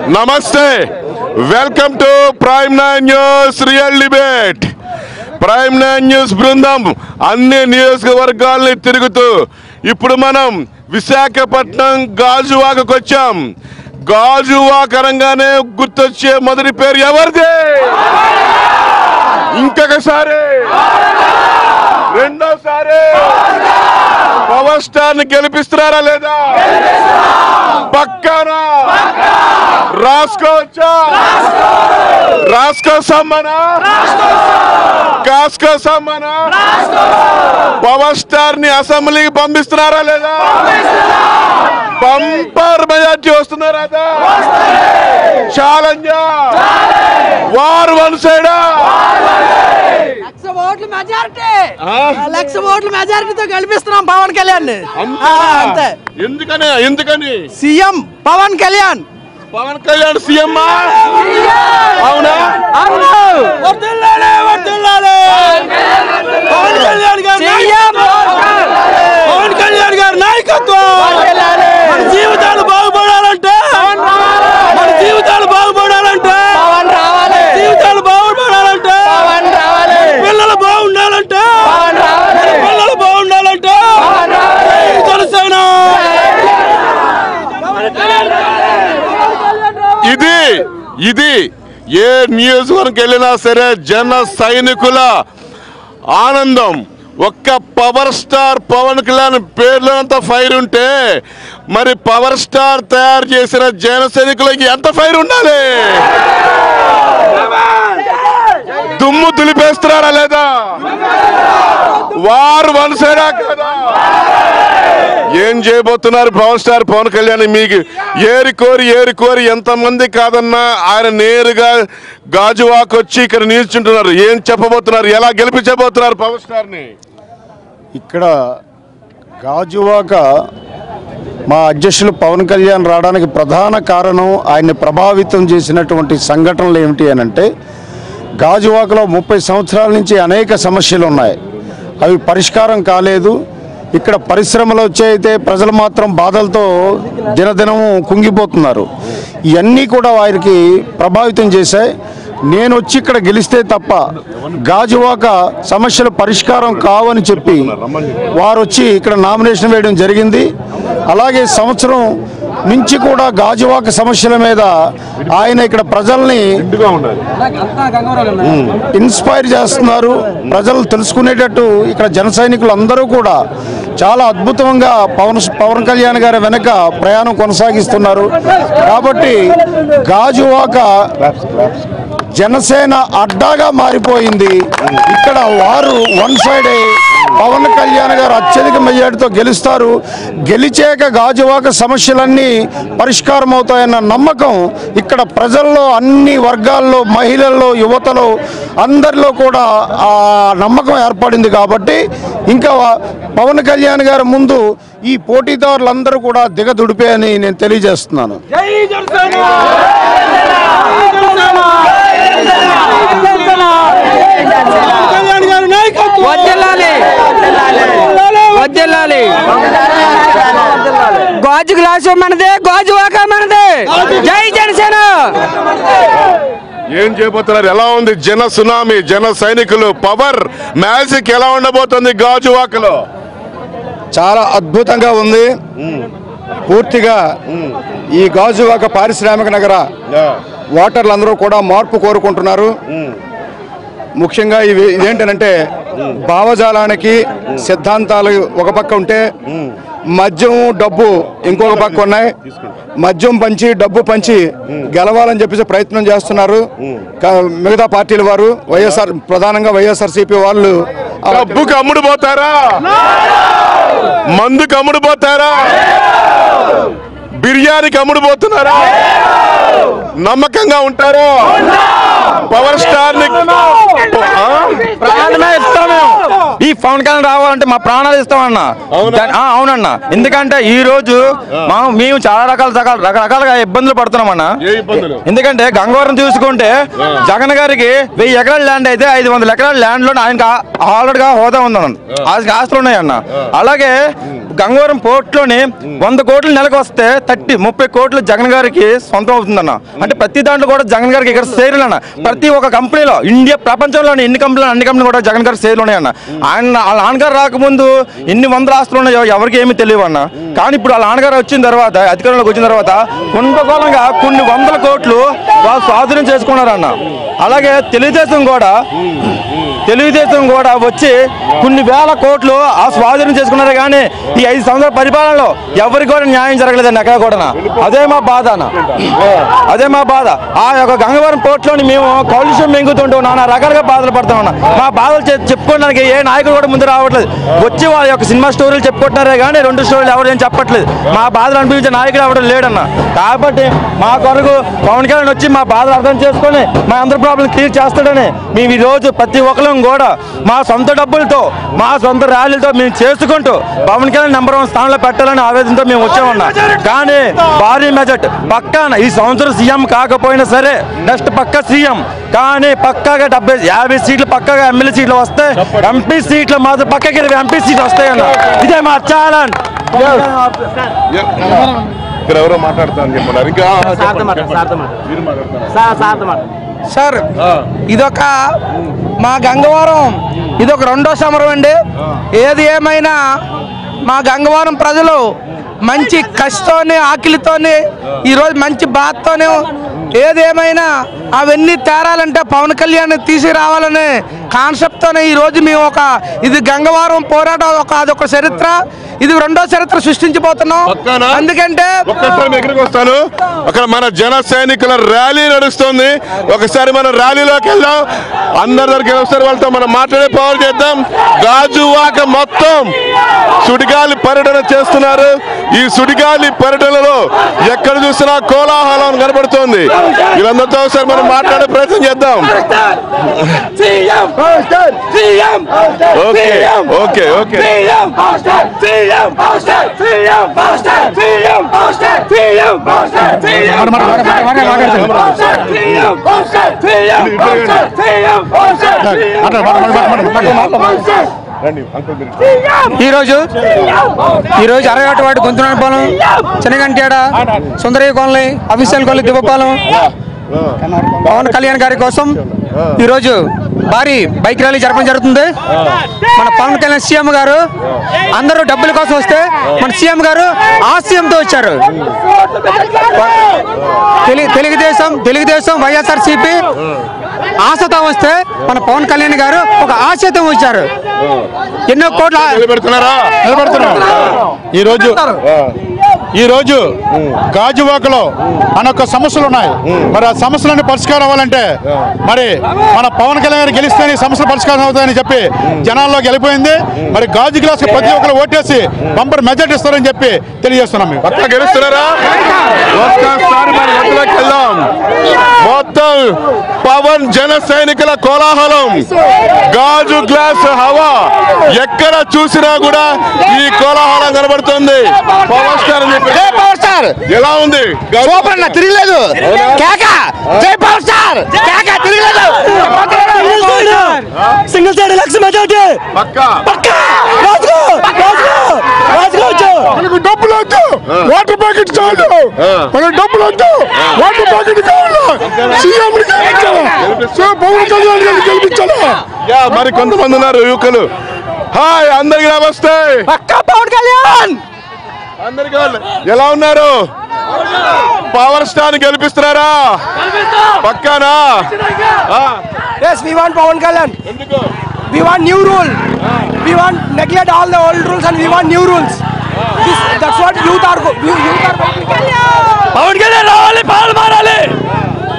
నమస్తే, welcome to prime 9 news real debate. Prime 9 news బృందం అన్ని నియోజకవర్గాల్ని తిరుగుతూ ఇప్పుడు మనం విశాఖపట్నం గాజువాకకు వచ్చాం. గాజువాక అనగానే గుర్తొచ్చే మొదటి పేరు ఎవరిది? ఇంకొకసారి, రెండోసారి పవర్ స్టార్ ని గెలిపిస్తున్నారా లేదా? పక్కన రాసుకోవచ్చా? రాసుకో సమ్మనా, కాస్కో సమ్మనా? పవర్ స్టార్ ని అసెంబ్లీకి పంపిస్తున్నారా లేదా? బంపర్ మెజార్టీ వస్తున్నారా? ఛాలెంజ్, వార్ వన్ సైడా? లక్ష ఓట్ల మెజారిటీతో గెలిపిస్తున్నాం పవన్ కళ్యాణ్. అంతే. ఎందుకని సీఎం పవన్ కళ్యాణ్. పవన్ కళ్యాణ్ సీఎం అవునా? పవన్ కళ్యాణ్ గారి నాయకత్వం. మన జీవితాలు బాగుపడాలంటే, మన జీవితాలు బాగుపడాలంటే, జీవితాలు బాగుపడాలంటే, పిల్లలు బాగుండాలంటే, పిల్లలు బాగుండాలంటే జనసేన. ఇది ఏ నియోజకవర్గం వెళ్ళినా సరే జన సైనికుల ఆనందం. ఒక్క పవర్ స్టార్ పవన్ కళ్యాణ్ పేర్లోనంత ఫైర్ ఉంటే మరి పవర్ స్టార్ తయారు చేసిన జన సైనికులకి ఎంత ఫైర్ ఉండాలి? దుమ్ము దులిపేస్తున్నారా లేదా? వారు వన్ సైడా కదా? ఏం చేయబోతున్నారు పవర్ స్టార్ పవన్ కళ్యాణ్? మీకు ఏరి కోరి ఎంతమంది కాదన్నా ఆయన నేరుగా గాజువాక వచ్చి ఇక్కడ నిల్చుంటున్నారు. ఏం చెప్పబోతున్నారు? ఎలా గెలిపించబోతున్నారు పవర్ స్టార్ ని? ఇక్కడ గాజువాక మా అధ్యక్షులు పవన్ కళ్యాణ్ రావడానికి ప్రధాన కారణం, ఆయన్ని ప్రభావితం చేసినటువంటి సంఘటనలు ఏమిటి అని అంటే, గాజువాకలో 30 సంవత్సరాల నుంచి అనేక సమస్యలు ఉన్నాయి. అవి పరిష్కారం కాలేదు. ఇక్కడ పరిశ్రమలు వచ్చాయితే ప్రజలు మాత్రం బాధలతో దినదినము కుంగిపోతున్నారు. ఇవన్నీ కూడా వారికి ప్రభావితం చేశాయి. నేను వచ్చి ఇక్కడ గెలిస్తే తప్ప గాజువాక సమస్యలు పరిష్కారం కావని చెప్పి వారు వచ్చి ఇక్కడ నామినేషన్ వేయడం జరిగింది. అలాగే సంవత్సరం నుంచి కూడా గాజువాక సమస్యల మీద ఆయన ఇక్కడ ప్రజల్ని ఇన్స్పైర్ చేస్తున్నారు. ప్రజలు తెలుసుకునేటట్టు ఇక్కడ జన సైనికులు అందరూ కూడా చాలా అద్భుతంగా పవన్ కళ్యాణ్ గారి వెనక ప్రయాణం కొనసాగిస్తున్నారు. కాబట్టి గాజువాక జనసేన అడ్డాగా మారిపోయింది. ఇక్కడ వారు వన్ సైడ్ పవన్ కళ్యాణ్ గారు అత్యధిక మెజార్టీతో గెలుస్తారు. గెలిచాక గాజువాక సమస్యలన్నీ పరిష్కారం అవుతాయన్న నమ్మకం ఇక్కడ ప్రజల్లో, అన్ని వర్గాల్లో, మహిళల్లో, యువతలో అందరిలో కూడా ఆ నమ్మకం ఏర్పడింది. కాబట్టి ఇంకా పవన్ కళ్యాణ్ గారి ముందు ఈ పోటీదారులందరూ కూడా దిగదుడిపే అని నేను తెలియజేస్తున్నాను. గాజు గ్లాసు మనదే, గాజువాక మనదే. జై జనసేన. ఏం చేయబోతున్నారు? ఎలా ఉంది జన సునామీ, జన సైనికులు పవర్ మ్యాజిక్ ఎలా ఉండబోతుంది గాజువాకలో? చాలా అద్భుతంగా ఉంది. పూర్తిగా ఈ గాజువాక పారిశ్రామిక నగర ఓటర్లందరూ కూడా మార్పు కోరుకుంటున్నారు. ముఖ్యంగా ఇదేంటంటే, భావజాలానికి సిద్ధాంతాలు ఒక పక్క ఉంటే మద్యం డబ్బు ఇంకొక పక్క ఉన్నాయి. మద్యం పంచి డబ్బు పంచి గెలవాలని చెప్పేసి ప్రయత్నం చేస్తున్నారు మిగతా పార్టీల వారు. ప్రధానంగా వైఎస్ఆర్సీపీ వాళ్ళు డబ్బుకి అమ్ముడు పోతారా? మందుకి అమ్ముడు పోతారా? బిర్యానీకి అమ్ముడు పోతున్నారా? నమ్మకంగా ఉంటారు. పవర్ స్టార్ ని ప్రాణమే ఇస్తాము. ఈ పవన్ కళ్యాణ్ రావాలంటే మా ప్రాణాలు ఇస్తామన్నా. అవునన్నా. ఎందుకంటే ఈ రోజు మేము చాలా రకరకాలుగా ఇబ్బందులు పడుతున్నామన్నా. ఎందుకంటే గంగవరం చూసుకుంటే జగన్ గారికి 1000 ఎకరాల ల్యాండ్ అయితే 500 ఎకరాల ల్యాండ్ లో ఆయనకి ఆల్రెడీగా హోదా ఉందన్న, ఆస్తులు ఉన్నాయన్న. అలాగే గంగవరం పోర్ట్ లోని 100 కోట్లు నెలకు వస్తే 30 కోట్లు జగన్ గారికి సొంతం అవుతుందన్న. అంటే ప్రతి దాంట్లో కూడా జగన్ గారికి ఇక్కడ షేర్లు అన్న. ప్రతి ఒక్క కంపెనీలో ఇండియా ప్రపంచంలోని అన్ని కంపెనీలు కూడా జగన్ గారికి షేర్లు ఉన్నాయన్న. ఆయన వాళ్ళ నాన్నగారు రాకముందు ఎన్ని వందల ఆస్తులు ఉన్నాయో ఎవరికి ఏమీ తెలియవు అన్న. కానీ ఇప్పుడు వాళ్ళ నాన్నగారు వచ్చిన తర్వాత, అధికారంలోకి వచ్చిన తర్వాత కుంభకోణంగా కొన్ని 100 కోట్లు వాళ్ళు స్వాధీనం చేసుకున్నారన్న. అలాగే తెలుగుదేశం కూడా వచ్చి కొన్ని 1000 కోట్లు ఆ స్వాధీనం చేసుకున్నారు. కానీ ఈ 5 సంవత్సరాల పరిపాలనలో ఎవరికి కూడా న్యాయం జరగలేదండి ఎక్కడ కూడా. అదే మా బాధ అన్న, అదే మా బాధ. ఆ యొక్క గంగవరం పోర్ట్లోని మేము కాలుష్యం మెంగుతుంటూ నానా రకాలుగా బాధలు పడతామన్నా. మా బాధలు చెప్పుకోవడానికి ఏ నాయకుడు కూడా ముందు రావట్లేదు. వచ్చి వాళ్ళ యొక్క సినిమా స్టోరీలు చెప్పుకుంటున్నారే కానీ 2 స్టోరీలు ఎవరు ఏం చెప్పట్లేదు. మా బాధలు అనిపించే నాయకుడు ఎవరు లేడన్న. కాబట్టి మా కొరకు పవన్ కళ్యాణ్ వచ్చి మా బాధలు అర్థం చేసుకొని మా అందరి ప్రాబ్లం క్లియర్ చేస్తాడని మేము ఈ రోజు ప్రతి ఒక్కరం కూడా మా సొంత డబ్బులతో, మా సొంత ర్యాలీలతో మేము చేసుకుంటూ పవన్ కళ్యాణ్ నెంబర్ 1 స్థానంలో పెట్టాలని ఆవేదనతో మేము వచ్చామన్నా. కానీ భారీ మెజార్టీ పక్కాన ఈ సంవత్సరం సీఎం కాకపోయినా సరే నెక్స్ట్ పక్కా సీఎం. కానీ పక్కాగా 50 సీట్లు పక్కాగా ఎమ్మెల్యే సీట్లు వస్తే, ఎంపీ సీట్లు మాత్రం పక్కకి 20 ఎంపీ సీట్లు వస్తాయన్న. ఇదే మా ఛాలెంజ్. ఇక్కడ ఎవరో మాట్లాడతాను చెప్పారు ఇంకా సార్. ఇదొక మా గంగవరం ఇదొక 2వ సమరం అండి. ఏది ఏమైనా మా గంగవరం ప్రజలు మంచి కష్టతోనే, ఆకలితోనే, ఈరోజు మంచి బాధతోనే, ఏదేమైనా అవన్నీ తేరాలంటే పవన్ కళ్యాణ్ తీసుకురావాలనే కాన్సెప్ట్తోనే ఈరోజు మేము ఇది గంగవరం పోరాటం అదొక చరిత్ర, ఇది 2వ చరిత్ర సృష్టించబోతున్నాం. ఎందుకంటే ఒక్కసారి ఎక్కడికి వస్తాను, అక్కడ మన జన సైనికుల ర్యాలీ నడుస్తుంది. ఒకసారి మనం ర్యాలీలోకి వెళ్దాం. అందరి దగ్గరికి ఒకసారి వాళ్ళతో మనం మాట్లాడే పవర్ చేద్దాం. గాజువాక మొత్తం సుడిగాలి పర్యటన చేస్తున్నారు. ఈ సుడిగాలి పర్యటనలో ఎక్కడ చూసినా కోలాహలం కనబడుతోంది. వీళ్ళందరితో ఒకసారి మనం మాట్లాడే ప్రయత్నం చేద్దాం. ఓకే ఓకే ఓకే ఈరోజు 61 ward Gunthunayapalem, Chinnagantyada, Sundarayya colony, official colony, Divvapalem Pawan Kalyan గారి కోసం ఈరోజు భారీ బైక్ ర్యాలీ జరపడం జరుగుతుంది. మన పవన్ కళ్యాణ్ సీఎం గారు అందరూ డబ్బుల కోసం వస్తే మన సీఎం గారు ఆశయంతో వచ్చారు. తెలుగుదేశం వైఎస్ఆర్సీపీ ఆశతో వస్తే మన పవన్ కళ్యాణ్ గారు ఒక ఆశతో వచ్చారు. ఎన్నో కోట్ల ఈరోజు గాజువాకలో అనేక సమస్యలు ఉన్నాయి. మరి ఆ సమస్యలన్నీ పరిష్కారం అవ్వాలంటే మరి మన పవన్ కళ్యాణ్ గారు గెలిస్తేనే సమస్యలు పరిష్కారం అవుతాయని చెప్పి జనాల్లోకి వెళ్ళిపోయింది. మరి గాజు గ్లాస్ ప్రతి ఒక్కరు ఓటేసి బంపర్ మెజార్టీ ఇస్తారని చెప్పి తెలియజేస్తున్నాం. గెలుస్తున్నారా? ఒక్కసారి మరి ఒక్కలోకి వెళ్దాం. మొత్తం పవన్ జన సైనికుల కోలాహలం, గాజు గ్లాస్ హవా, ఎక్కడ చూసినా కూడా ఈ కోలాహలం కనబడుతుంది. పవర్ స్టార్ ఎలా ఉంది? సూపర్ అన్న, తిరగలేదు. సింగిల్ సైడ్ ఎలక్షన్ మెజార్టీ పక్కా. డబ్బులు వద్దు, వాటర్ ప్యాకెట్ చాలు. మనకు డబ్బులు వద్దు, వాటర్ ప్యాకెట్ కావాలి. సీఎం పవన్ కళ్యాణ్ గారిని గెలిపించాలా? మరి కొంతమంది ఉన్నారు యువకులు. హాయ్ అందరికి నమస్తే. పక్కా పవన్ కళ్యాణ్. అందరికి ఎలా ఉన్నారు? పవర్ స్టార్ గెలిపిస్తున్నారా? పక్కానా? Yes, we want Pawan Kalyan. We want new rule. We want neglect all the old rules and we want new rules. That's what youth are Pawan Kalyan రావాలి, పాలు మారాలి.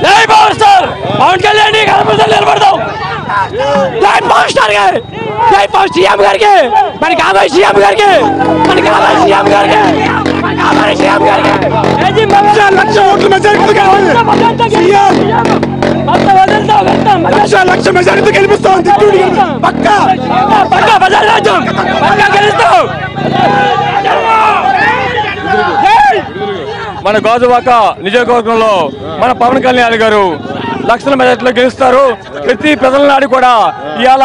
జై పవర్ స్టార్ పవన్ కళ్యాణ్ ని కనపడతాం, నిలబడతాం. జై power star గారు, జై power CM గారికి, మన కాబోయే సీఎం గారికి, మన కాబోయే సీఎం గారికి, మన లక్ష ఓట్ల మెజారిటీ కావాలి. లక్ష మెజారిటీ గెలిపిస్తాం. పక్కా మన గాజువాక నియోజకవర్గంలో మన పవన్ కళ్యాణ్ గారు లక్షల మెజార్టీలో గెలుస్తారు. ప్రతి ప్రజల నాడు కూడా ఇవాళ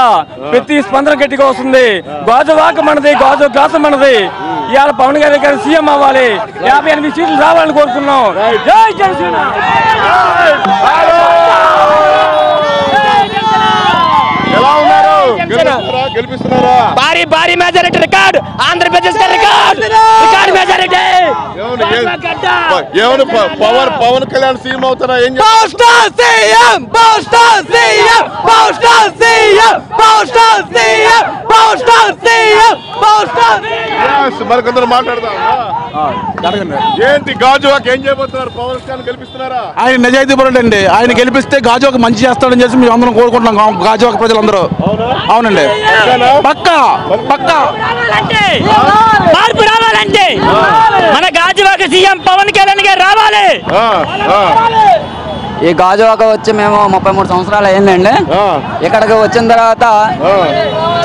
ప్రతి స్పందన గట్టిగా వస్తుంది. గాజువాక మనది, గాజు గ్లాసు మనది. ఇవాళ పవన్ కళ్యాణ్ గారు సీఎం అవ్వాలి, 58 సీట్లు రావాలని కోరుకున్నాం. జై జనసేన. ఎలా ఉన్నారు? గెలిపిస్తున్నారా? భారీ majority record. Andhra Pradesh record majority. ఏమని పవన్ కళ్యాణ్ సీఎం అవుతారా? ఏం మరికొందరు మాట్లాడదాం. ఏంటి గాజువాక ఏం చేయబోతున్నారు? పవన్ కళ్యాణ్ గెలిపిస్తున్నారా? ఆయన నిజాయితీ పరుడు అండి. ఆయన గెలిపిస్తే గాజువాక మంచి చేస్తాడని చెప్పి మేము అందరం కోరుకుంటున్నాం. గాజువాక ప్రజలందరూ. అవునండి, పక్కా మార్పు రావాలంటే మన గాజువాక సీఎం పవన్ కళ్యాణ్ గారు రావాలి. ఈ గాజువాక వచ్చి మేము 33 సంవత్సరాలు అయిందండి. ఇక్కడికి వచ్చిన తర్వాత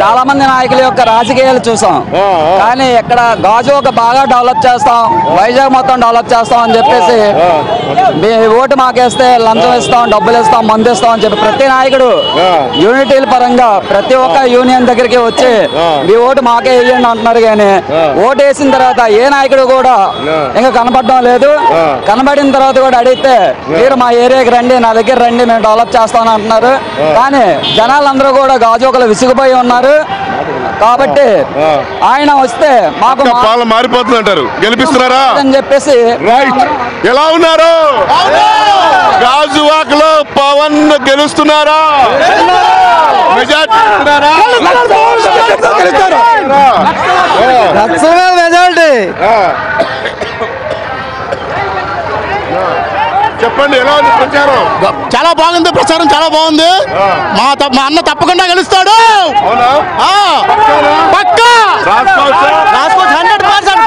చాలా మంది నాయకుల యొక్క రాజకీయాలు చూసాం, కానీ ఇక్కడ గాజువాక బాగా డెవలప్ చేస్తాం, వైజాగ్ మొత్తం డెవలప్ చేస్తాం అని చెప్పేసి మీ ఓటు మాకేస్తే లంచం ఇస్తాం, డబ్బులు ఇస్తాం, మందు ఇస్తాం అని చెప్పి ప్రతి నాయకుడు యూనిటీల పరంగా ప్రతి ఒక్క యూనియన్ దగ్గరికి వచ్చి మీ ఓటు మాకే వేయండి అంటున్నారు. కానీ ఓటు వేసిన తర్వాత ఏ నాయకుడు కూడా ఇంకా కనపడడం లేదు. కనబడిన తర్వాత కూడా అడిగితే మీరు మా ఏరియా రండి, నా దగ్గర రండి, మేము డెవలప్ చేస్తామని అంటున్నారు. కానీ జనాలందరూ కూడా గాజువాకలో విసిగిపోయి ఉన్నారు. కాబట్టి ఆయన వస్తే మాకు పాలన మారిపోతుంది అంటారు. గెలిపిస్తున్నారా అని చెప్పేసి. ఎలా ఉన్నారు? గాజువాకలో పవన్ గెలుస్తున్నారా? మెజార్టీ చెప్పండి, ఎలా ఉంది ప్రచారం? చాలా బాగుంది. ప్రచారం చాలా బాగుంది. మా అన్న తప్పకుండా గెలుస్తాడు. పక్కా 100%.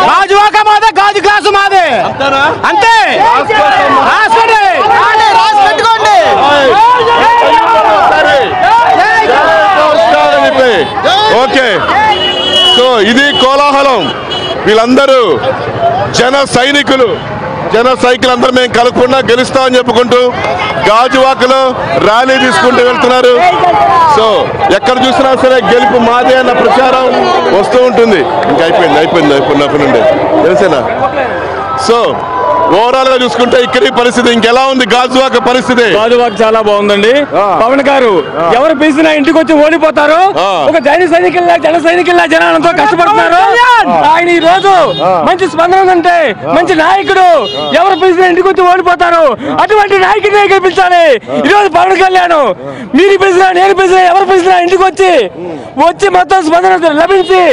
గాజువాక మాదే, గాజు గ్లాసు మాదే. అంతే. ఓకే, సో ఇది కోలాహలం. వీళ్ళందరూ జన సైనికులు అందరూ మేము కలగకుండా గెలుస్తామని చెప్పుకుంటూ గాజువాకలో ర్యాలీ తీసుకుంటూ వెళ్తున్నారు. సో ఎక్కడ చూసినా సరే గెలుపు మాదే అన్న ప్రచారం వస్తూ ఉంటుంది. ఇంకా అయిపోయింది తెలిసేనా? సో ఓవరాల్ గా చూసుకుంటే ఇక్కడ పరిస్థితి ఇంకెలా ఉంది? గాజువాక పరిస్థితి గాజువాక చాలా బాగుందండి. పవన్ గారు ఎవరు పిలిచినా ఇంటికి వచ్చి ఓడిపోతారు. ఒక జన సైనికుల్లా జనాలతో కష్టపడుతున్నారు. ఆయన ఈ రోజు మంచి స్పందన ఉందంటే మంచి నాయకుడు. ఎవరు పిలిచినా ఇంటికి వచ్చి ఓడిపోతారు. అటువంటి నాయకుడిని గెలిపించాలి. ఈ రోజు పవన్ కళ్యాణ్ మీరు పిలిచినా, నేను పిలిచినా, ఎవరు పిలిచినా ఇంటికి వచ్చి మొత్తం స్పందన లభించి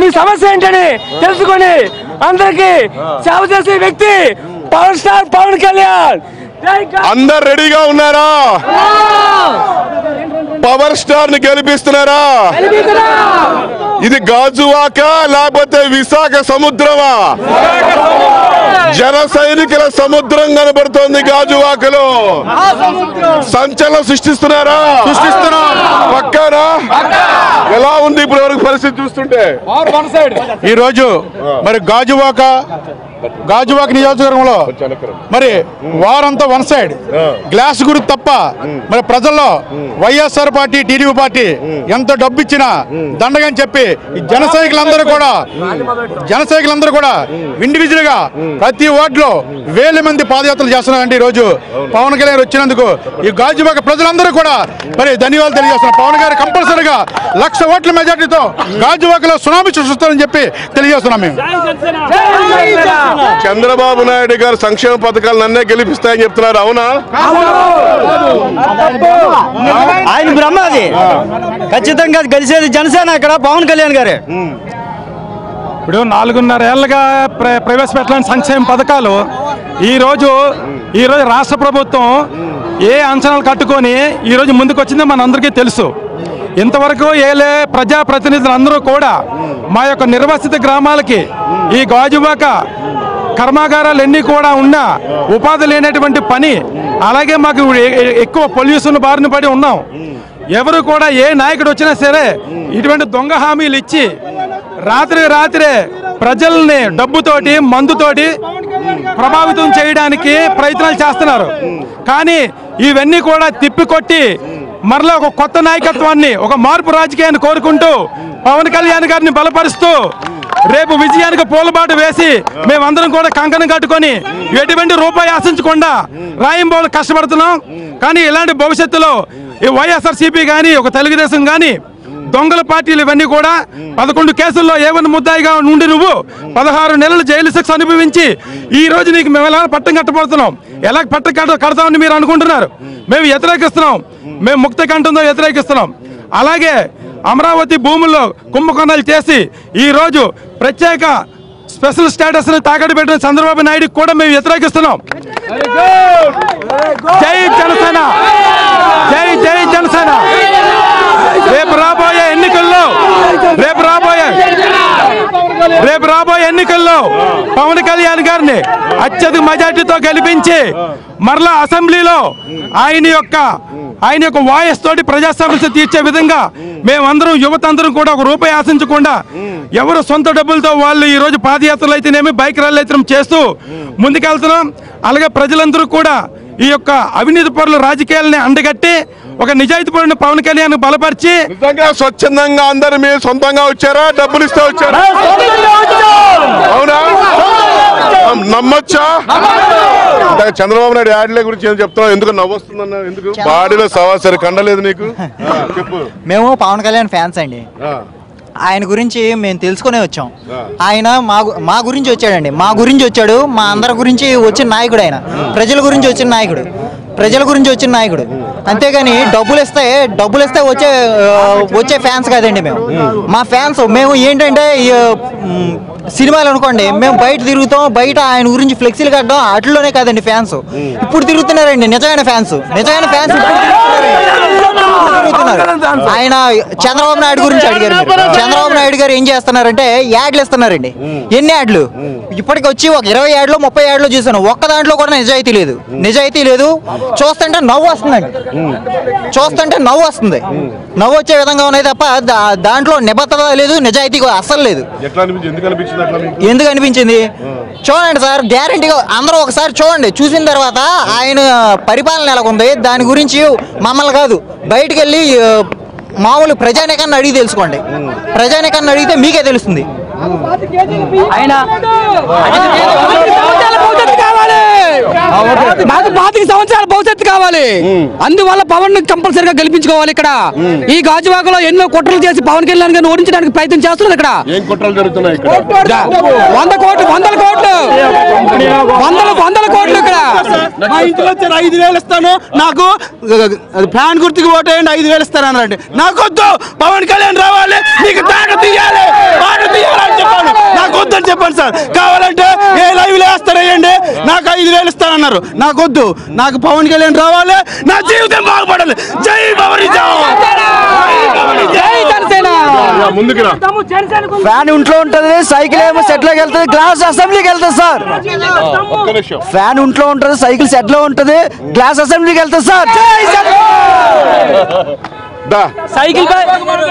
మీ సమస్య ఏంటని తెలుసుకొని అందరికి సేవ చేసే వ్యక్తి పవర్ స్టార్ పవన్ కళ్యాణ్. అందరు రెడీగా ఉన్నారా? పవర్ స్టార్ ని గెలిపిస్తున్నారా? ఇది గాజువాక లేకపోతే విశాఖ సముద్రమా? జన సైనికుల సముద్రం కనబడుతోంది గాజువాకలో. సంచలనం సృష్టిస్తున్నారా? పక్కానా? ఎలా ఉంది ఇప్పుడు వరకు పరిస్థితి చూస్తుంటే? ఈ రోజు మరి గాజువాక నియోజకవర్గంలో మరి వారంతా వన్ సైడ్ గ్లాస్ గుర్తు తప్ప మరి ప్రజల్లో వైఎస్ఆర్ పార్టీ, టీడీపీ పార్టీ ఎంత డబ్బు ఇచ్చినా దండగని చెప్పి జన సైనికులందరూ కూడా ఇండివిజువల్ గా ప్రతి వార్డులో వేల మంది పాదయాత్రలు చేస్తున్నారంటే ఈ రోజు పవన్ కళ్యాణ్ వచ్చినందుకు ఈ గాజువాక ప్రజలందరూ కూడా మరి ధన్యవాదాలు తెలియజేస్తున్నారు. పవన్ గారు కంపల్సరీగా 1,00,000 ఓట్ల మెజార్టీతో గాజువాకలో సునామీ సృష్టిస్తారని చెప్పి తెలియజేస్తున్నాం. మేము చంద్రబాబు నాయుడు గారు సంక్షేమ పథకాలు నన్నే గెలిపిస్తాయని చెప్తున్నారు. అవునా? ఆయన బ్రహ్మది. ఖచ్చితంగా గెలిచేది జనసేన. ఇక్కడ పవన్ కళ్యాణ్ గారే. ఇప్పుడు 4.5 ఏళ్లుగా ప్రవేశపెట్టిన సంక్షేమ పథకాలు ఈరోజు రాష్ట్ర ప్రభుత్వం ఏ అంచనాలు కట్టుకొని ఈరోజు ముందుకు వచ్చిందో మనందరికీ తెలుసు. ఇంతవరకు ఏలే ప్రజాప్రతినిధులందరూ కూడా మా యొక్క నిర్వసిత గ్రామాలకి ఈ గాజువాక కర్మాగారాలన్నీ కూడా ఉన్న ఉపాధి లేనటువంటి పని, అలాగే మాకు ఎక్కువ పొల్యూషన్ బారిన పడి ఉన్నాం. ఎవరు కూడా ఏ నాయకుడు వచ్చినా సరే ఇటువంటి దొంగ హామీలు ఇచ్చి రాత్రే ప్రజల్ని డబ్బుతోటి మందుతోటి ప్రభావితం చేయడానికి ప్రయత్నాలు చేస్తున్నారు. కానీ ఇవన్నీ కూడా తిప్పికొట్టి మరలా ఒక కొత్త నాయకత్వాన్ని, ఒక మార్పు రాజకీయాన్ని కోరుకుంటూ పవన్ కళ్యాణ్ గారిని బలపరుస్తూ రేపు విజయానికి పూలబాటు వేసి మేమందరం కూడా కంకణం కట్టుకొని ఎటువంటి రూపాయి ఆశించకుండా రాయింబోలు కష్టపడుతున్నాం. కానీ ఇలాంటి భవిష్యత్తులో ఈ వైఎస్ఆర్సీపీ కానీ, ఒక తెలుగుదేశం కానీ, దొంగల పార్టీలు ఇవన్నీ కూడా 11 కేసుల్లో ఏమన్నా ముద్దాయిగా ఉండి నువ్వు 16 నెలలు జైలు శిక్ష అనుభవించి ఈ రోజు నీకు మేము ఎలా పట్టం కట్టబోతున్నాం, ఎలా పట్టం కడతామని మీరు అనుకుంటున్నారు. మేము వ్యతిరేకిస్తున్నాం, మేము ముక్త కంఠంతో వ్యతిరేకిస్తున్నాం. అలాగే అమరావతి భూముల్లో కుంభకోణాలు చేసి ఈ రోజు ప్రత్యేక స్పెషల్ స్టేటస్ ని తాకట్టు పెట్టిన చంద్రబాబు నాయుడు కూడా మేము వ్యతిరేకిస్తున్నాం. జై జనసేన, జై జై జనసేన. రేపు రాబోయే ఎన్నికల్లో పవన్ కళ్యాణ్ గారిని అత్యధిక మెజార్టీతో గెలిపించి మరలా అసెంబ్లీలో ఆయన యొక్క వాయిస్ తోటి ప్రజా సమస్య తీర్చే విధంగా మేమందరం యువత అందరం కూడా ఒక రూపాయి ఆశించకుండా ఎవరు సొంత డబ్బులతో వాళ్ళు ఈ రోజు పాదయాత్రలు అయితేనేమి, బైక్ ర్యాలీ అయితే చేస్తూ ముందుకెళ్తున్నాం. అలాగే ప్రజలందరూ కూడా ఈ యొక్క అవినీతి పరుల రాజకీయాలని అండగట్టి ఒక నిజాయితీ పరుని పవన్ కళ్యాణ్ బలపరిచి నిజంగా స్వచ్ఛందంగా అందరు మీరు సొంతంగా వచ్చారా, డబ్బులు ఇస్తే వచ్చారా? అవునా? నమ్మొచ్చా? చంద్రబాబు నాయుడు యాడ్ల గురించి ఏం చెప్తావు? ఎందుకు నవ్వొస్తుందన్నా? ఎందుకు బాడీలో సవాసరి కండలేదు నీకు? చెప్పు. మేము పవన్ కళ్యాణ్ ఫ్యాన్స్ అండి. ఆయన గురించి మేము తెలుసుకునే వచ్చాం. ఆయన మా గురించి వచ్చాడండి, మా గురించి వచ్చాడు, మా అందరి గురించి వచ్చిన నాయకుడు. ఆయన ప్రజల గురించి వచ్చిన నాయకుడు, అంతేగాని డబ్బులు ఇస్తే వచ్చే ఫ్యాన్స్ కాదండి. మా ఫ్యాన్స్ మేము ఏంటంటే సినిమాలు అనుకోండి, మేము బయట తిరుగుతాం, బయట ఆయన గురించి ఫ్లెక్సీలు కట్టడం అట్లలోనే కాదండి ఫ్యాన్స్. ఇప్పుడు తిరుగుతున్నారండి నిజమైన ఫ్యాన్స్ ఆయన చంద్రబాబు నాయుడు గురించి అడిగారు. చంద్రబాబు నాయుడు గారు ఏం చేస్తున్నారంటే యాడ్లు ఇస్తున్నారండి. ఎన్ని యాడ్లు? ఇప్పటికి వచ్చి ఒక 20 యాడ్లు 30 యాడ్లు చూసాను. ఒక్క దాంట్లో కూడా నిజాయితీ లేదు. చూస్తుంటే నవ్వు వస్తుంది. నవ్వు వచ్చే విధంగా ఉన్నాయి తప్ప దాంట్లో నిబద్ధత లేదు, నిజాయితీ అస్సలు లేదు. ఎందుకు అనిపించింది చూడండి సార్, గ్యారంటీగా అందరూ ఒకసారి చూడండి. చూసిన తర్వాత ఆయన పరిపాలన ఎలాగుంది దాని గురించి మమ్మల్ని కాదు, బయటికి వెళ్ళి మామూలు ప్రజానికాన్ని అడిగి తెలుసుకోండి. ప్రజానికాన్ని అడిగితే మీకే తెలుస్తుంది. మాకు 25 సంవత్సరాల భవిష్యత్తు కావాలి. అందువల్ల పవన్ కంపల్సరీగా గెలిపించుకోవాలి. ఇక్కడ ఈ గాజువాకలో ఎన్నో కుట్రలు చేసి పవన్ కళ్యాణ్ గారిని ఓడించడానికి ప్రయత్నం చేస్తున్నారు. ఇక్కడ 100 కోట్లు ఇక్కడ మా ఇంట్లో 5,000 ఇస్తాను, నాకు ఫ్యాన్ గుర్తుకు ఓటేయండి 5,000 ఇస్తాను అన్నారండి. నాకు వద్దు, పవన్ కళ్యాణ్ రావాలి, నీకు తాట తీయాలి అని చెప్పాను. నాకు వద్దని చెప్పండి సార్. కావాలంటే ఏ లైవ్ వేస్తారేయండి, నాకు 5,000 ఇస్తానన్నారు. నాకు వద్దు, నాకు పవన్ కళ్యాణ్ రావాలి, నా జీవితం బాగుపడాలి. జై పవన్, జై జనసేన. ఫ్యాన్ ఇంట్లో ఉంటుంది, సైకిల్ ఏమో సెట్లోకి వెళ్తుంది, గ్లాస్ అసెంబ్లీకి వెళ్తుంది సార్. ఫ్యాన్ ఇంట్లో ఉంటుంది, సైకిల్ సెట్ లో ఉంటుంది, గ్లాస్ అసెంబ్లీకి వెళ్తుంది సార్. సైకిల్ పై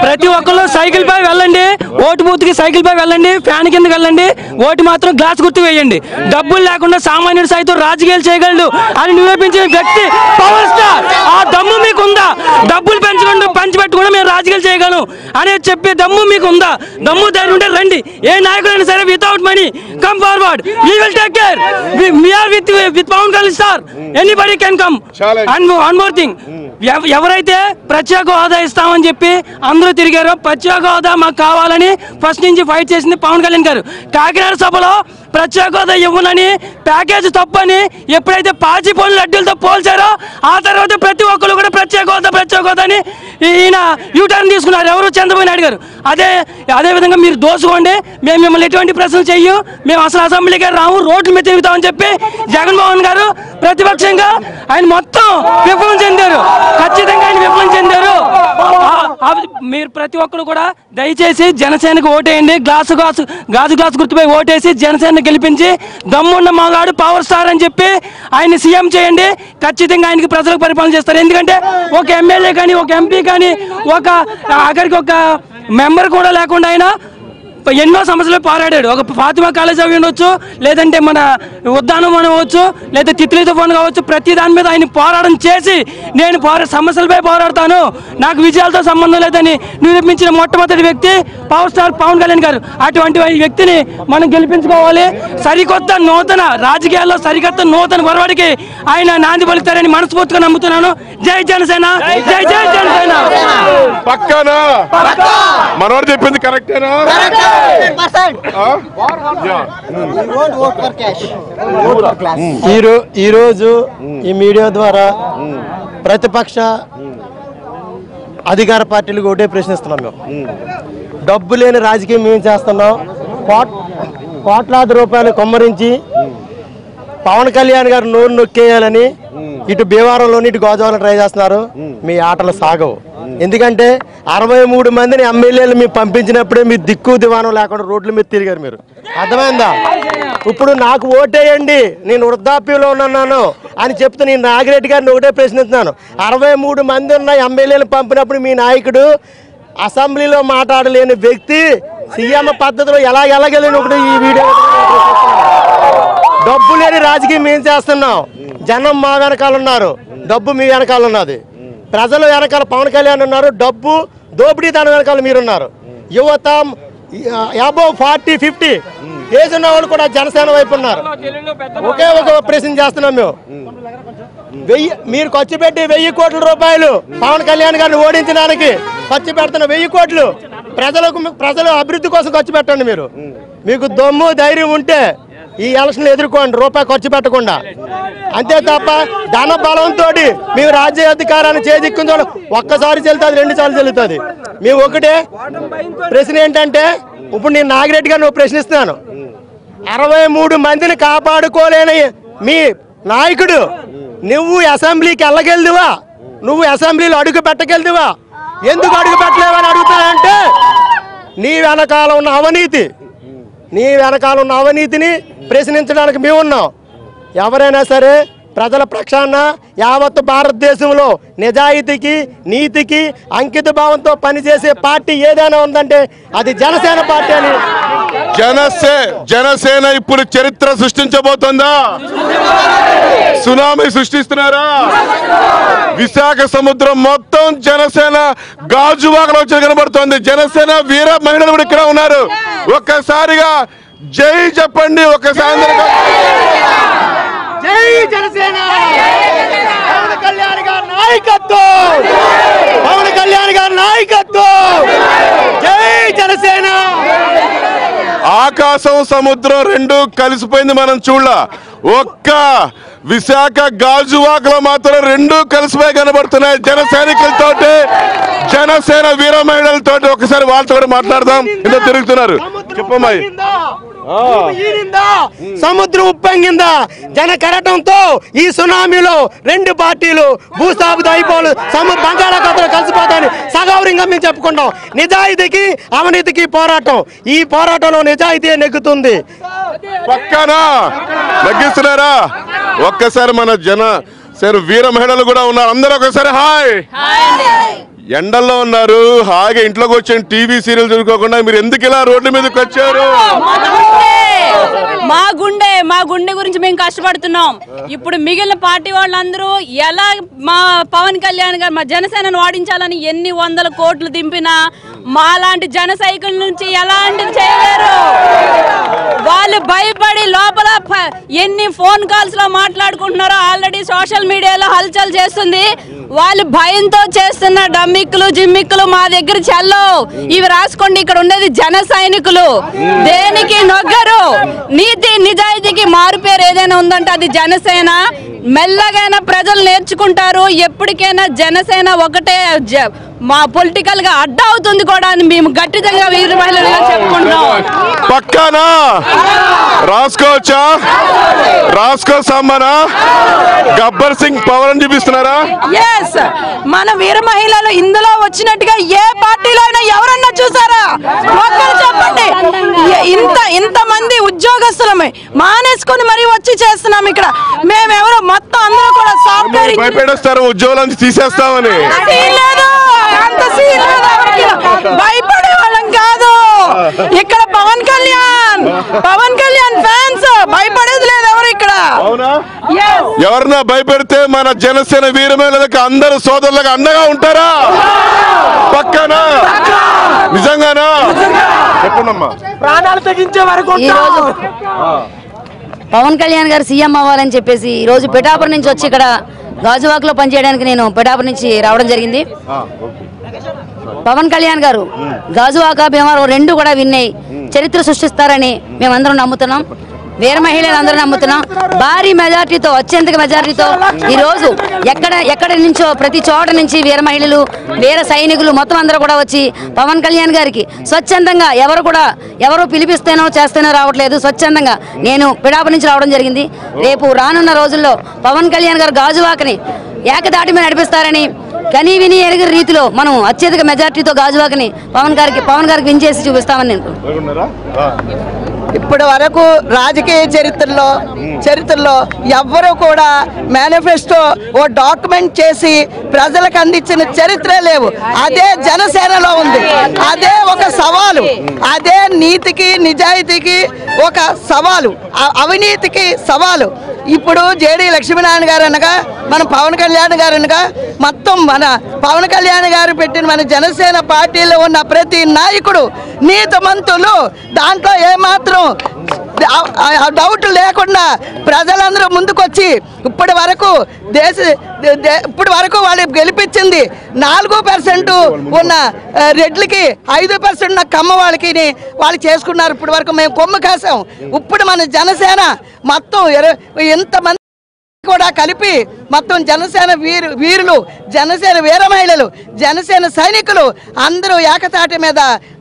ప్రతి ఒక్కరు సైకిల్ పై వెళ్ళండి, ఓటు బూత్ కి సైకిల్ పై వెళ్ళండి, ఫ్యాన్ కిందకి వెళ్ళండి, ఓటు మాత్రం గ్లాస్ గుర్తు వేయండి. డబ్బులు లేకుండా సామాన్యుడు సైతం రాజకీయాలు చేయగలడు అని నిరూపించిన వ్యక్తి పవర్ స్టార్. ఆ దమ్ము మీకు ఉందా? డబ్బులు పంచిపెట్టుకుండా మేము రాజకీయాలు చేయగలం అనేది చెప్పే దమ్ము మీకు ఉందా? దమ్ము ధైర్యం ఉంటే రండి. ఏ నాయకుడైనా సరే without money come forward, we will take care, we are with Pawan Kalyan star, anybody can come. And one more thing, ఎవరైతే ప్రత్యేక హోదా ఇస్తామని చెప్పి అందరూ తిరిగారో, ప్రత్యేక హోదా మాకు కావాలని ఫస్ట్ నుంచి ఫైట్ చేసింది పవన్ కళ్యాణ్ గారు. కాకినాడ సభలో ప్రత్యేక హోదా ఇవ్వనని, ప్యాకేజ్ తప్పని ఎప్పుడైతే పాచిపోయిన లడ్డూలతో పోల్చారో ఆ తర్వాత ప్రతి ఒక్కరు కూడా ప్రత్యేక హోదా అని ఈయన యూటర్న్ తీసుకున్నారు. ఎవరు? చంద్రబాబు నాయుడు గారు. అదే విధంగా మీరు దోసుకోండి, మేము మిమ్మల్ని ఎటువంటి ప్రశ్నలు చెయ్యం, మేము అసలు అసెంబ్లీకి రాము, రోడ్ల మీద తిరుగుతామని చెప్పి జగన్మోహన్ గారు ప్రతిపక్షంగా ఆయన మొత్తం విఫలం చెందారు. ఖచ్చితంగా ఆయన విఫలం చెందారు. మీరు ప్రతి ఒక్కరు కూడా దయచేసి జనసేనకు ఓటేయండి. గాజు గ్లాసు గుర్తుపై ఓటేసి జనసేన గెలిపించి దమ్మున్న మగాడు పవర్ స్టార్ అని చెప్పి ఆయన సీఎం చేయండి. ఖచ్చితంగా ఆయనకి ప్రజలకు పరిపాలన చేస్తారు. ఎందుకంటే ఒక ఎమ్మెల్యే కానీ, ఒక ఎంపీ కానీ, అక్కడికి ఒక మెంబర్ కూడా లేకుండా ఆయన ఎన్నో సమస్యలు పోరాడాడు. ఒక ఫాతిమా కాలేజ్ అవి ఉండొచ్చు, లేదంటే మన ఉద్యానవనం అవ్వచ్చు, లేదా తిత్లీ తుఫాన్ కావచ్చు, ప్రతి దాని మీద ఆయన పోరాటం చేసి నేను సమస్యలపై పోరాడతాను, నాకు విజయాలతో సంబంధం లేదని నిరూపించిన మొట్టమొదటి వ్యక్తి పవర్ స్టార్ పవన్ కళ్యాణ్ గారు. అటువంటి వ్యక్తిని మనం గెలిపించుకోవాలి. సరికొత్త నూతన రాజకీయాల్లో సరికొత్త నూతన వరవడికి ఆయన నాంది పలుకుతారని మనస్ఫూర్తిగా నమ్ముతున్నాను. జై జనసేన, జై జై జనసేన. పక్కనా మనోడు చెప్పింది కరెక్టేనా? ఈరోజు ఈ మీడియా ద్వారా ప్రతిపక్ష అధికార పార్టీలకు ఒకటే ప్రశ్నిస్తున్నాం. మేము డబ్బు లేని రాజకీయం మేము చేస్తున్నాం. కోట్లాది రూపాయలు కొమ్మరించి పవన్ కళ్యాణ్ గారు నోరు నొక్కేయాలని ఇటు భీమవరంలోని ఇటు గోదావరిలో ట్రై చేస్తున్నారు. మీ ఆటలు సాగవు. ఎందుకంటే 63 మందిని ఎమ్మెల్యేలు మీరు పంపించినప్పుడే మీరు దిక్కు దివానం లేకుండా రోడ్ల మీద తిరిగారు. మీరు అర్థమైందా? ఇప్పుడు నాకు ఓటేయండి, నేను వృద్ధాప్యంలో ఉన్నాను అని చెప్తూ నేను నాగిరెడ్డి గారిని ఒకటే ప్రశ్నిస్తున్నాను. 63 మంది ఉన్న ఎమ్మెల్యేలు పంపినప్పుడు మీ నాయకుడు అసెంబ్లీలో మాట్లాడలేని వ్యక్తి సీఎం పద్ధతిలో ఎలా వెళ్ళగలేని ఒకటి ఈ వీడియో. డబ్బు లేని రాజకీయం మేము చేస్తున్నాం. జనం మా వెనకాల ఉన్నారు, డబ్బు మీ వెనకాల ఉన్నది. ప్రజలు వెనకాల పవన్ కళ్యాణ్ ఉన్నారు, డబ్బు దోపిడీ దాని వెనకాల మీరున్నారు. యువత అబౌవ్ 40-50 ఏజ్ ఉన్న వాళ్ళు కూడా జనసేన వైపు ఉన్నారు. ఒకే ఒక ప్రశ్న చేస్తున్నాం మేము. మీరు ఖర్చు పెట్టి 1000 కోట్ల రూపాయలు పవన్ కళ్యాణ్ గారిని ఓడించడానికి ఖర్చు పెడుతున్న 1000 కోట్లు ప్రజల అభివృద్ధి కోసం ఖర్చు పెట్టండి. మీకు దమ్ము ధైర్యం ఉంటే ఈ ఎలక్షన్ ఎదుర్కోండి, రూపాయి ఖర్చు పెట్టకుండా. అంతే తప్ప ధన బలంతో మేము రాజ్యాధికారాన్ని చేజిక్కుందో ఒక్కసారి చెల్లుతుంది, 2 సార్లు చెల్లుతుంది. మేము ఒకటే ప్రశ్న ఏంటంటే, ఇప్పుడు నేను నాగిరెడ్డి గారిని ప్రశ్నిస్తున్నాను. 63 మందిని కాపాడుకోలేని మీ నాయకుడు నువ్వు అసెంబ్లీకి వెళ్ళగెళ్దువా? నువ్వు అసెంబ్లీలో అడుగు పెట్టగెళ్దువా? ఎందుకు అడుగు పెట్టలేవని అడుగుతానంటే నీ వెనకాల ఉన్న అవినీతిని ప్రశ్నించడానికి మేము ఉన్నాం. ఎవరైనా సరే ప్రజల పక్షాన యావత్ భారతదేశంలో నిజాయితీకి, నీతికి, అంకిత భావంతో పనిచేసే పార్టీ ఏదైనా ఉందంటే అది జనసేన పార్టీ అని. జనసేన ఇప్పుడు చరిత్ర సృష్టించబోతుందా? సునామీ సృష్టిస్తున్నారా? విశాఖ సముద్రం మొత్తం జనసేన గాజువాకలో వచ్చి కనబడుతోంది. జనసేన వీర మహిళలు కూడా ఇక్కడ ఉన్నారు. ఒక్కసారిగా జై చెప్పండి. ఒక్కసారి జై జనసేన. పవన్ కళ్యాణ్ గారి నాయకత్వం, పవన్ కళ్యాణ్ గారి నాయకత్వం. జై జనసేన. ఆకాశం సముద్రం రెండు కలిసిపోయింది. మనం చూడలా. ఒక్క విశాఖ గాజువాకలో మాత్రం రెండు కలిసిపోయి కనబడుతున్నాయి. జన సైనికులతోటి, జనసేన వీర మహిళలతోటి. ఒకసారి వాళ్ళతో కూడా మాట్లాడదాం. ఇంత తిరుగుతున్నారు. చెప్పమ్మాయి. సముద్రం ఉప్పొంగిందా? జన కరటంతో ఈ సునామీలో 2 పార్టీలు భూస్థాపితం అయిపోలు బంగాళాఖాతంలో కలిసిపోతాయని సగౌరవంగా మేము చెప్పుకుంటాం. నిజాయితీకి అవినీతికి పోరాటం. ఈ పోరాటంలో నిజాయితీ నెగ్గుతుంది. పక్కన నెగ్గిస్తున్నారా? ఒక్కసారి మన జనసేన వీర మహిళలు కూడా ఉన్నారు. అందరూ ఒకసారి హాయ్. ఎండల్లో ఉన్నారు, హాయిగా ఇంట్లోకి వచ్చి టీవీ సీరియల్ చూడుకోకుండా మీరు ఎందుకు ఇలా రోడ్ల మీదకి వచ్చారు? మా గుండె గురించి మేము కష్టపడుతున్నాం. ఇప్పుడు మిగిలిన పార్టీ వాళ్ళందరూ ఎలా మా పవన్ కళ్యాణ్ గారు మా జనసేనను ఓడించాలని ఎన్ని 100 కోట్లు దింపినా మా లాంటి జన సైకిల్ నుంచి ఎలాంటిది చేయలేరు. వాళ్ళు భయపడి లోపల ఎన్ని ఫోన్ కాల్స్ లో మాట్లాడుకుంటున్నారో ఆల్రెడీ సోషల్ మీడియాలో హల్చల్ చేస్తుంది. వాళ్ళు భయంతో చేస్తున్న డమ్మిక్కులు జిమ్మిక్కులు మా దగ్గర చెల్లవు. ఇవి రాసుకోండి. ఇక్కడ ఉండేది జన సైనికులు, దేనికి నొగ్గరు. నీతి నిజాయితీకి మారు పేరు ఏదైనా ఉందంటే అది జనసేన. మెల్లగైనా ప్రజలు నేర్చుకుంటారు. ఎప్పటికైనా జనసేన ఒకటే మా పొలిటికల్ గా అడ్డ అవుతుంది కూడా అని మేము గట్టిగా వీర మహిళలుగా చెప్పుకుంటున్నాం. పక్కానా రాసుకోవచ్చా? రాసుకో సమ్మనా గబ్బర్ సింగ్ పవర్ అని చూపిస్తున్నారా? ఎస్, మన వీర మహిళలు ఇందులో వచ్చినట్టుగా ఏ పార్టీలో అయినా ఎవరన్నా చూసారా? ఒక్కరు చెప్పండి. ఇంత మంది ఉద్యోగస్తులమే మానేసుకొని మరీ వచ్చి చేస్తున్నాం ఇక్కడ. మేమెవరో మొత్తం అందరూ కూడా సాఫ్ట్వేర్ భయపెడేస్తారు ఉద్యోగాలను తీసేస్తామని. అంత సీన్ లేదు ఎవరికి. భయపడే వాళ్ళం కాదు ఇక్కడ. పవన్ కళ్యాణ్ ఫ్యాన్స్ భయపడేది లేదు ఎవరు ఇక్కడ. ఎవరన్నా భయపెడితే మన జనసేన వీరమహిళలకు అందరు సోదరులకు అండగా ఉంటారా? పక్కనా? నిజంగానా? చెప్పండమ్మా. ప్రాణాలు తెగించే వరకు పవన్ కళ్యాణ్ గారు సీఎం అవ్వాలని చెప్పేసి ఈ రోజు పిఠాపురం నుంచి వచ్చి ఇక్కడ గాజువాకలో పనిచేయడానికి నేను పిఠాపురం నుంచి రావడం జరిగింది. పవన్ కళ్యాణ్ గారు గాజువాక భీమవరం రెండు కూడా విన్నాయి చరిత్ర సృష్టిస్తారని మేమందరం నమ్ముతున్నాం. వీర మహిళలు అందరూ నమ్ముతున్నాం. భారీ మెజార్టీతో, అత్యంత మెజార్టీతో ఈరోజు ఎక్కడ నుంచో ప్రతి చోట నుంచి వీర మహిళలు, వీర సైనికులు మొత్తం అందరూ కూడా వచ్చి పవన్ కళ్యాణ్ గారికి స్వచ్ఛందంగా ఎవరు పిలిపిస్తేనో చేస్తేనో రావట్లేదు. స్వచ్ఛందంగా నేను పిడాపు నుంచి రావడం జరిగింది. రేపు రానున్న రోజుల్లో పవన్ కళ్యాణ్ గారు గాజువాకని ఏకదాటి మీద నడిపిస్తారని కనీ విని ఎరగని రీతిలో మనం అత్యధిక మెజార్టీతో గాజువాకని పవన్ గారికి విన్ చేసి చూపిస్తామని నేను. ఇప్పటి వరకు రాజకీయ చరిత్రలో ఎవ్వరూ కూడా మేనిఫెస్టో ఓ డాక్యుమెంట్ చేసి ప్రజలకు అందించిన చరిత్రే లేవు. అదే జనసేనలో ఉంది. అదే ఒక సవాలు. అదే నీతికి నిజాయితీకి ఒక సవాలు, అవినీతికి సవాలు. ఇప్పుడు జేడీ లక్ష్మీనారాయణ గారు అనగా మన పవన్ కళ్యాణ్ గారు అనగా మొత్తం మన పవన్ కళ్యాణ్ గారు పెట్టిన మన జనసేన పార్టీలో ఉన్న ప్రతి నాయకుడు నీతిమంతులు. దాంట్లో ఏమాత్రం డౌట్ లేకుండా ప్రజలందరూ ముందుకొచ్చి ఇప్పటి వరకు వాళ్ళు గెలిపించింది 4% ఉన్న రెడ్లకి 5% ఉన్న కమ్మ వాళ్ళకి వాళ్ళు చేసుకున్నారు. ఇప్పటి వరకు మేము కొమ్ము కాసాం. ఇప్పుడు మన జనసేన మొత్తం ఎంతమంది కూడా కలిపి మొత్తం జనసేన వీరులు, జనసేన వీర మహిళలు, జనసేన సైనికులు అందరూ ఏకతాటి మీద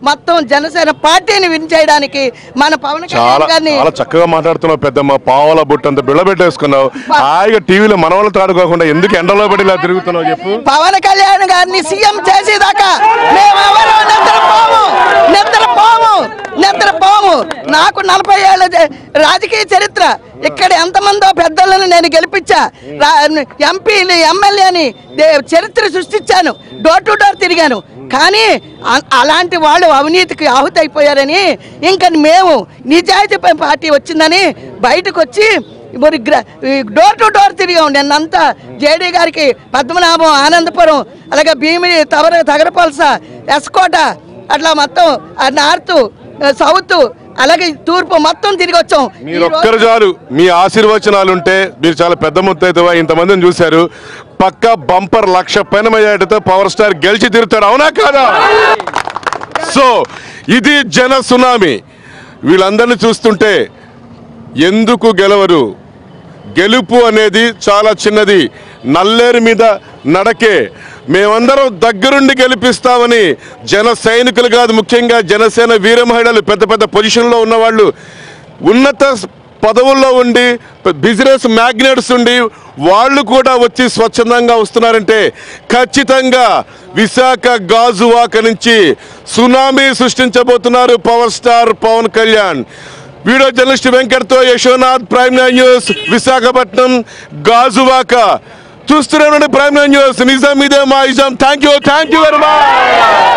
మొత్తం జనసేన పార్టీని విన్ చేయడానికి మన పవన్ కళ్యాణ్ గారిని. చాలా చక్కగా మాట్లాడుతున్నావు పెద్దమ్మ. పావుల బుట్టంత బిళ్ళబెట్టేసుకున్నావు. హాయిగా టీవీలో మనవాళ్ళు తాడుకోకుండా ఎందుకు ఎండలో పడి ఇలా తిరుగుతున్నావు చెప్పు. పవన్ కళ్యాణ్ గారిని సీఎం చేసేదాకా మేమెవరూ నిద్రపోము. నాకు 40 ఏళ్ళ రాజకీయ చరిత్ర. ఇక్కడ ఎంతమందో పెద్దలను నేను గెలిపించా, ఎంపీని ఎమ్మెల్యేని చరిత్ర సృష్టించాను, డోర్ టు డోర్ తిరిగాను. కానీ అలాంటి వాళ్ళు అవినీతికి ఆహుతి అయిపోయారని ఇంకా మేము నిజాయితీ పార్టీ వచ్చిందని బయటకు వచ్చి మరి డోర్ టు డోర్ తిరిగాం. నిన్నంతా జేడీ గారికి పద్మనాభం, ఆనందపురం, అలాగే భీమిడి, తగరపల్స, ఎస్కోట, అట్లా మొత్తం నార్త్, సౌత్, అలాగే తూర్పు మొత్తం తిరిగి వచ్చాం. మీరు ఒక్కరు చాలు, మీ ఆశీర్వచనాలుంటే మీరు చాలా పెద్ద మొత్తం ఇంతమందిని చూశారు. పక్క బంపర్ 1,00,000 పైన మెజారిటీతో పవర్ స్టార్ గెలిచి తిరుగుతాడు. అవునా కాదా? సో ఇది జన సునామీ. వీళ్ళందరినీ చూస్తుంటే ఎందుకు గెలవరు? గెలుపు అనేది చాలా చిన్నది. నల్లేరు మీద నడకే. మేమందరం దగ్గరుండి గెలిపిస్తామని జన సైనికులు కాదు, ముఖ్యంగా జనసేన వీర మహిళలు, పెద్ద పెద్ద పొజిషన్లో ఉన్నవాళ్ళు, ఉన్నత పదవుల్లో ఉండి బిజినెస్ మ్యాగ్నెట్స్ ఉండి వాళ్ళు కూడా వచ్చి స్వచ్ఛందంగా వస్తున్నారంటే ఖచ్చితంగా విశాఖ గాజువాక నుంచి సునామీ సృష్టించబోతున్నారు power star Pawan Kalyan. Video journalist వెంకట్తో యశోనాథ్, ప్రైమ్ న్యూస్, విశాఖపట్నం, గాజువాక. చూస్తూనే ఉండండి ప్రైమ్ న్యూస్. నిజం ఇదే మా ism. Thank you very much.